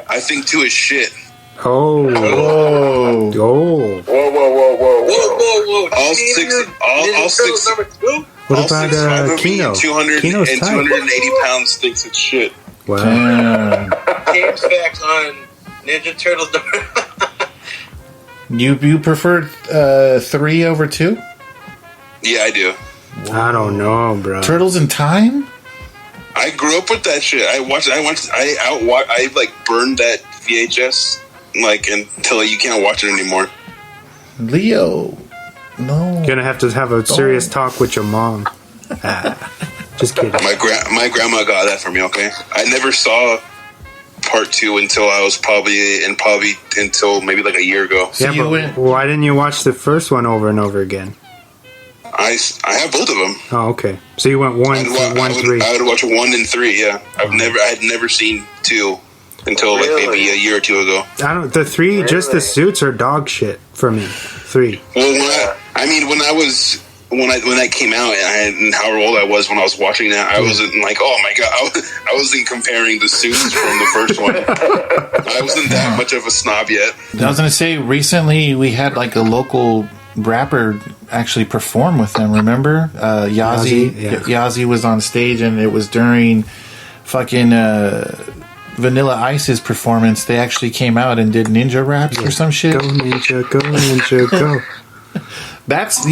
I think 2 is shit. Oh. Whoa. Oh. Whoa. All six. Number 2? What about Kino? 200 Kino's and tight. 280 pounds thinks it's shit. Wow. Damn. James facts on Ninja Turtles. You prefer 3 over 2? Yeah, I do. I don't know, bro. Turtles in Time? I grew up with that shit. I like burned that VHS like until you can't watch it anymore. Leo. No. Gonna have to have a serious talk with your mom. Just kidding. My grandma got that for me. Okay, I never saw part 2 until I was probably until maybe like a year ago. So Yeah, but why didn't you watch the first one over and over again? I have both of them. Oh, okay. So you went 1, 3. I would watch 1 and 3. Yeah, I had never seen 2 until like maybe a year or 2 ago. The 3, just the suits are dog shit for me. 3. Well, when I came out and how old I was when I was watching that, I wasn't like, oh my god, I wasn't comparing the suits from the first one. I wasn't that much of a snob yet. I was gonna say, recently we had like a local rapper actually perform with them. Remember, Yazzie? Yazzie was on stage, and it was during fucking Vanilla Ice's performance. They actually came out and did ninja raps or some shit. Go ninja, go. That's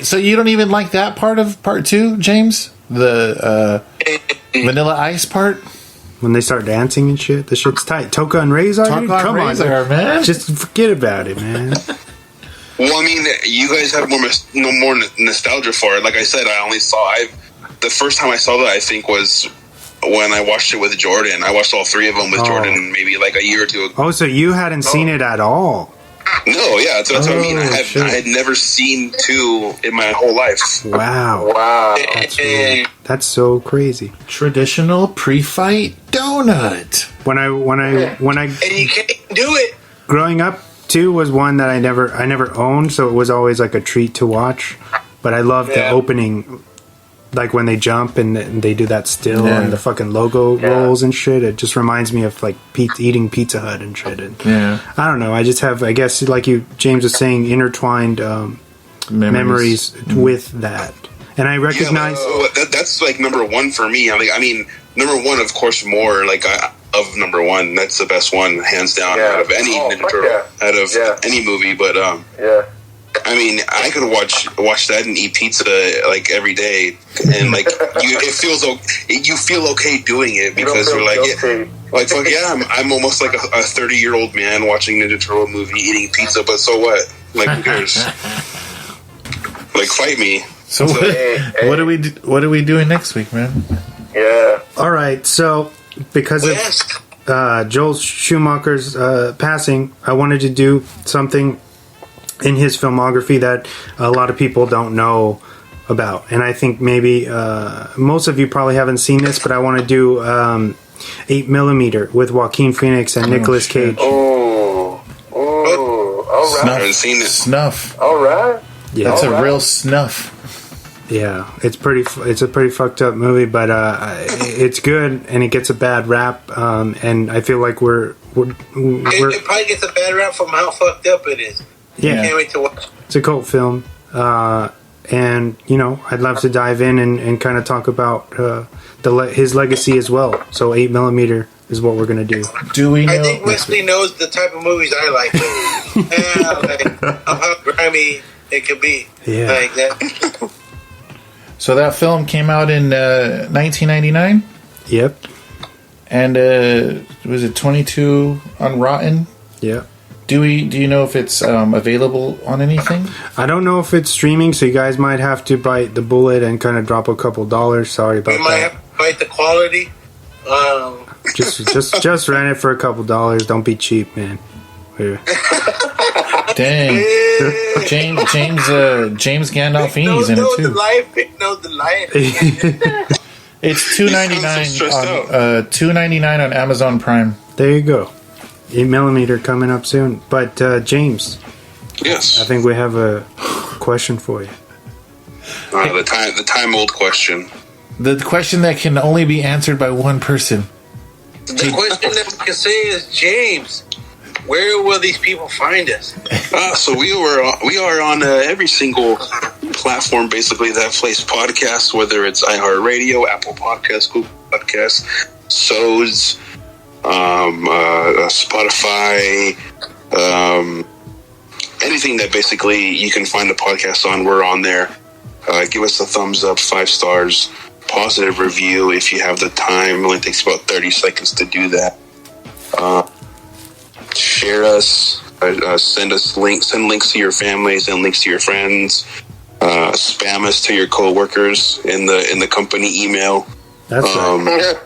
so you don't even like that part of part 2, James? The Vanilla Ice part? When they start dancing and shit, the shit's tight. Toka and Razor? Come on, man. Just forget about it, man. Well, I mean, you guys have more nostalgia for it. Like I said, the first time I saw that, I think, was when I watched it with Jordan. I watched all 3 of them with Jordan maybe like a year or 2 ago. Oh, so you hadn't seen it at all? No, yeah, that's what I mean. I had never seen 2 in my whole life. Wow. That's so crazy. Traditional pre-fight donut. When I and you can't do it. growing up, 2 was one that I never owned, so it was always like a treat to watch. But I loved the opening, like when they jump and they do that still and the fucking logo rolls and shit. It just reminds me of like eating Pizza Hut and shit. And I don't know. I just have, I guess, like James was saying, intertwined memories with that. And I recognize that's like number 1 for me. I mean, number 1, of course, more like of number 1. That's the best one, hands down, out of any Ninja Turtle, out of any movie. But I mean, I could watch that and eat pizza like every day, and like you feel okay doing it because you're like, fuck yeah, I'm almost like a 30-year-old man watching Ninja Turtle movie eating pizza, but so what? Like, who cares? Like, fight me. So what are we doing next week, man? Yeah. All right, so because of Joel Schumacher's passing, I wanted to do something in his filmography that a lot of people don't know about. And I think maybe most of you probably haven't seen this, but I want to do 8mm with Joaquin Phoenix and Nicolas Cage. All right. I haven't seen it. Snuff. All right. Yeah. That's a real snuff. Yeah, it's a pretty fucked up movie, but it's good and it gets a bad rap. And I feel like we're it probably gets a bad rap from how fucked up it is. Yeah, I can't wait to watch. It's a cult film, and I'd love to dive in and kind of talk about his legacy as well. So 8mm is what we're gonna do. Do we know? I think Wesley knows the type of movies I like. Of how grimy it could be. Yeah. Like that. So that film came out in 1999. Yep. And was it 22 on Rotten? Yep. Do you know if it's available on anything? I don't know if it's streaming, so you guys might have to bite the bullet and kind of drop a couple dollars. Sorry about that. We might have to bite the quality. Just rent it for a couple dollars. Don't be cheap, man. Here. Dang, James Gandolfini's in it too. Knows the life. It's $2.99 on Amazon Prime. There you go. 8mm coming up soon. But James, yes, I think we have a question for you. The time old question. The question that can only be answered by one person. The question that we can say is, James, where will these people find us? So we are on every single platform basically that plays podcasts, whether it's iHeartRadio, Apple Podcasts, Google Podcasts, Soz, Spotify, anything that basically you can find a podcast on, we're on there. Give us a thumbs up, 5 stars, positive review if you have the time. It only takes about 30 seconds to do that. Share us, send us links, send links to your families, send links to your friends, spam us to your coworkers in the company email. That's right.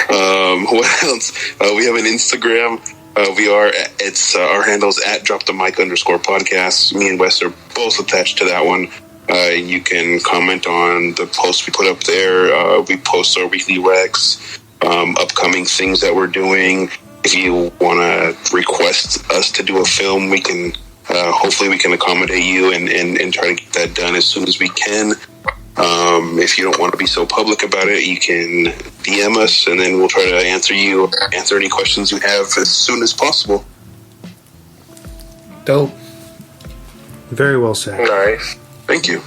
What else? We have an Instagram. Our handle's at @dropthemic_podcast. Me and Wes are both attached to that one. You can comment on the posts we put up there. We post our weekly recs, upcoming things that we're doing. If you want to request us to do a film, we can. Hopefully, we can accommodate you and try to get that done as soon as we can. If you don't want to be so public about it, you can DM us, and then we'll try to answer any questions you have as soon as possible. Dope. Very well said. Nice. Thank you.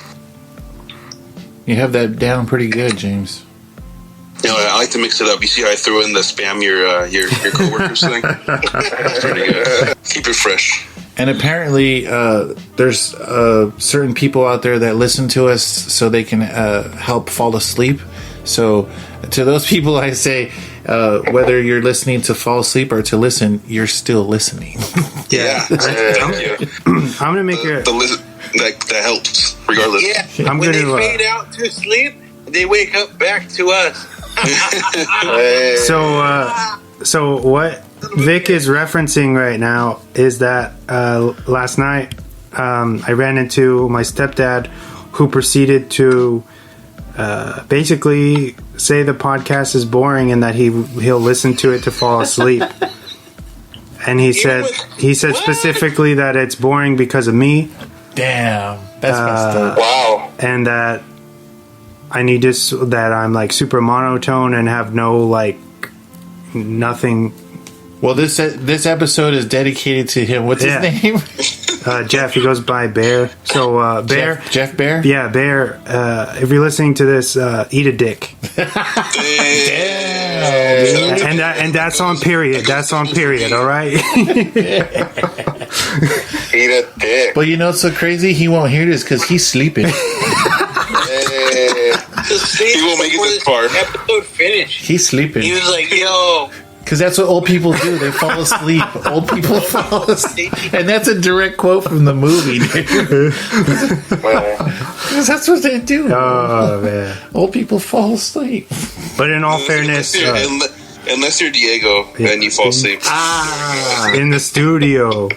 You have that down pretty good, James. I like to mix it up. You see how I throw in the spam your coworkers thing? That's pretty good. Keep it fresh. And apparently, there's certain people out there that listen to us so they can help fall asleep. So, to those people, I say, whether you're listening to fall asleep or to listen, you're still listening. Yeah. I'm gonna make it. That helps, regardless. Yeah. When they fade out to sleep, they wake up back to us. So what Vic is referencing right now is that last night I ran into my stepdad, who proceeded to basically say the podcast is boring and that he'll listen to it to fall asleep. And he said specifically that it's boring because of me. Damn, that's messed up. Wow. And that I need that I'm like super monotone and have no like nothing. Well, this episode is dedicated to him. What's his name? Jeff. He goes by Bear. So Bear. Jeff Bear? Yeah, Bear. If you're listening to this, eat a dick. Damn. And that's on period. That's on period. All right. Eat a dick. But you know what's so crazy? He won't hear this because he's sleeping. He won't make it this far. Episode finished. He's sleeping. He was like, "Yo." Because that's what old people do. They fall asleep. Old people fall asleep. And that's a direct quote from the movie, dude. Because that's what they do. Oh, man. Old people fall asleep. But in all fairness... unless you're Diego, then you fall asleep. In the studio.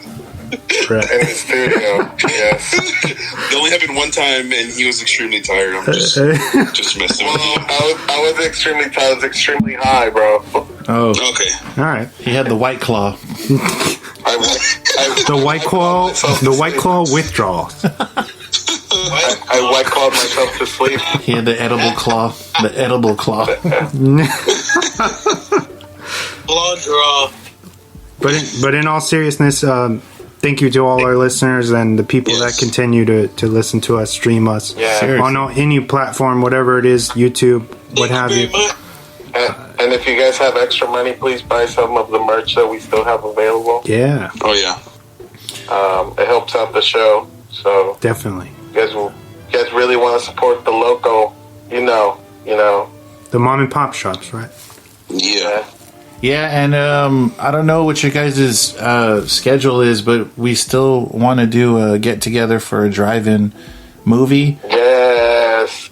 Right. In the studio, yes. It only happened one time, and he was extremely tired. I'm just messing with you. I was extremely tired. I was extremely high, bro. Oh. Okay. All right. He had the White Claw. The White Claw withdrawal. I White Clawed myself to sleep. He had the edible claw. The edible claw. Claw draw. But in all seriousness, thank you to all our listeners and the people that continue to listen to us, stream us on any platform, whatever it is, YouTube, what have you. And if you guys have extra money, please buy some of the merch that we still have available. Yeah. Oh, yeah. It helps out the show. So definitely. You guys really want to support the local, you know. The mom and pop shops, right? Yeah. Yeah, and I don't know what your guys' schedule is, but we still want to do a get-together for a drive-in movie. Yes.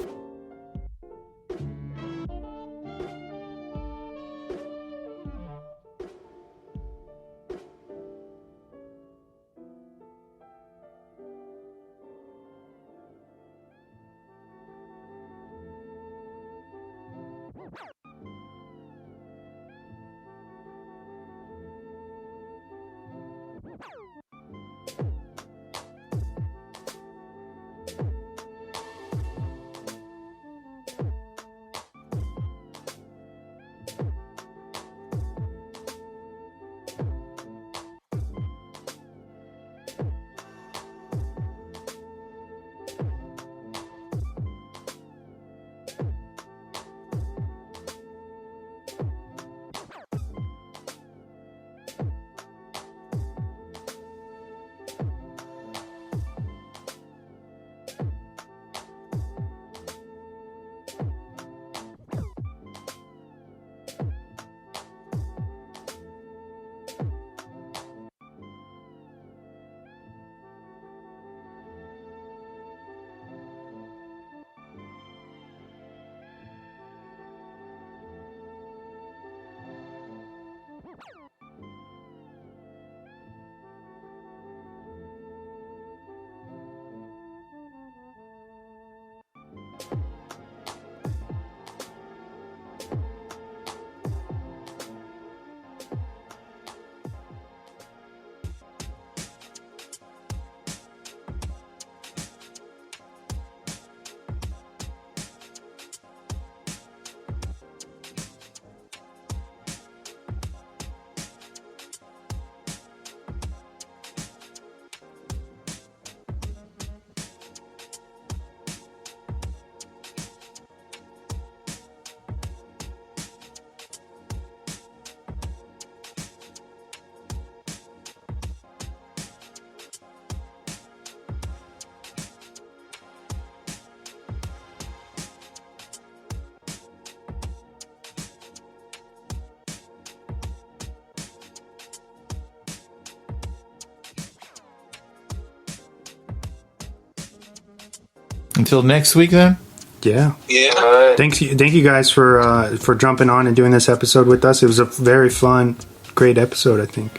Until next week, then. Yeah. Yeah. Thank you guys for jumping on and doing this episode with us. It was a very fun, great episode, I think.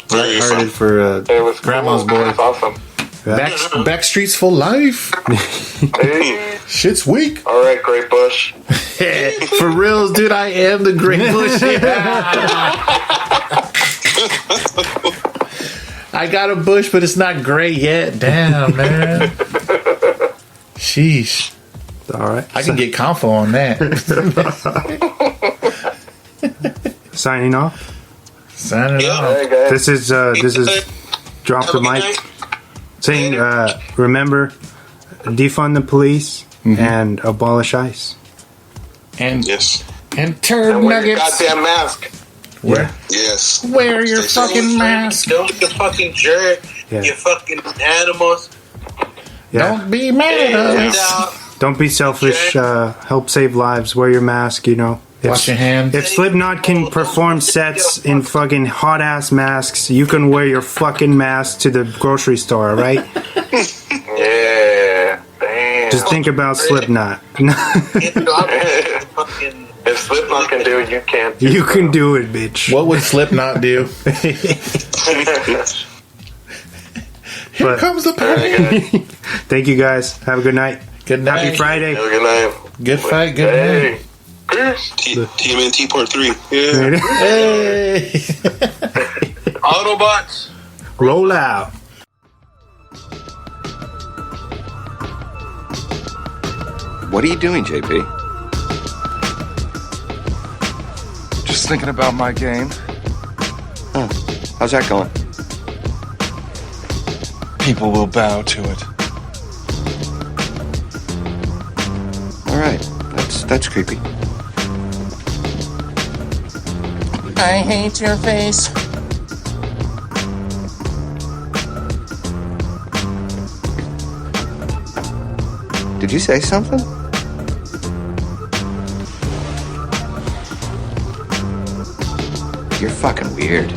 Very fun. Hearted for It was Grandma's cool. boy. It was awesome. Backstreets for life. Hey. Shit's weak. All right, Great Bush. For reals, dude, I am the Great Bush. I got a bush, but it's not gray yet. Damn, man. Sheesh. All right. I can get confo on that. Signing off. Sign it Yeah. off. Hey, guys. This is Drop the Mic saying, remember, defund the police and abolish ICE. And Yes. and turd And wear your nuggets. goddamn mask. Wear, Yes. wear your Stay safe. fucking mask. Don't you fucking jerk. Yeah. You fucking animals. Yeah. Don't be mad at us. Don't be selfish. Help save lives. Wear your mask, you know. Wash your hands. If Slipknot can perform sets in fucking hot ass masks, you can wear your fucking mask to the grocery store, all right? Yeah. Damn. Just think about Slipknot. Fucking If Slipknot can do it, you can't. You can do it, bitch. What would Slipknot do? Here But- comes the All right, pain. guys. Thank you guys. Have a good night. Good night. Happy Friday. Have a good night. Good fight. Good Hey. night. Peace. TMNT Part 3. Yeah. Hey. Autobots. Roll out. What are you doing, JP? Just thinking about my game. Oh, how's that going? People will bow to it. All right, that's creepy. I hate your face. Did you say something? You're fucking weird.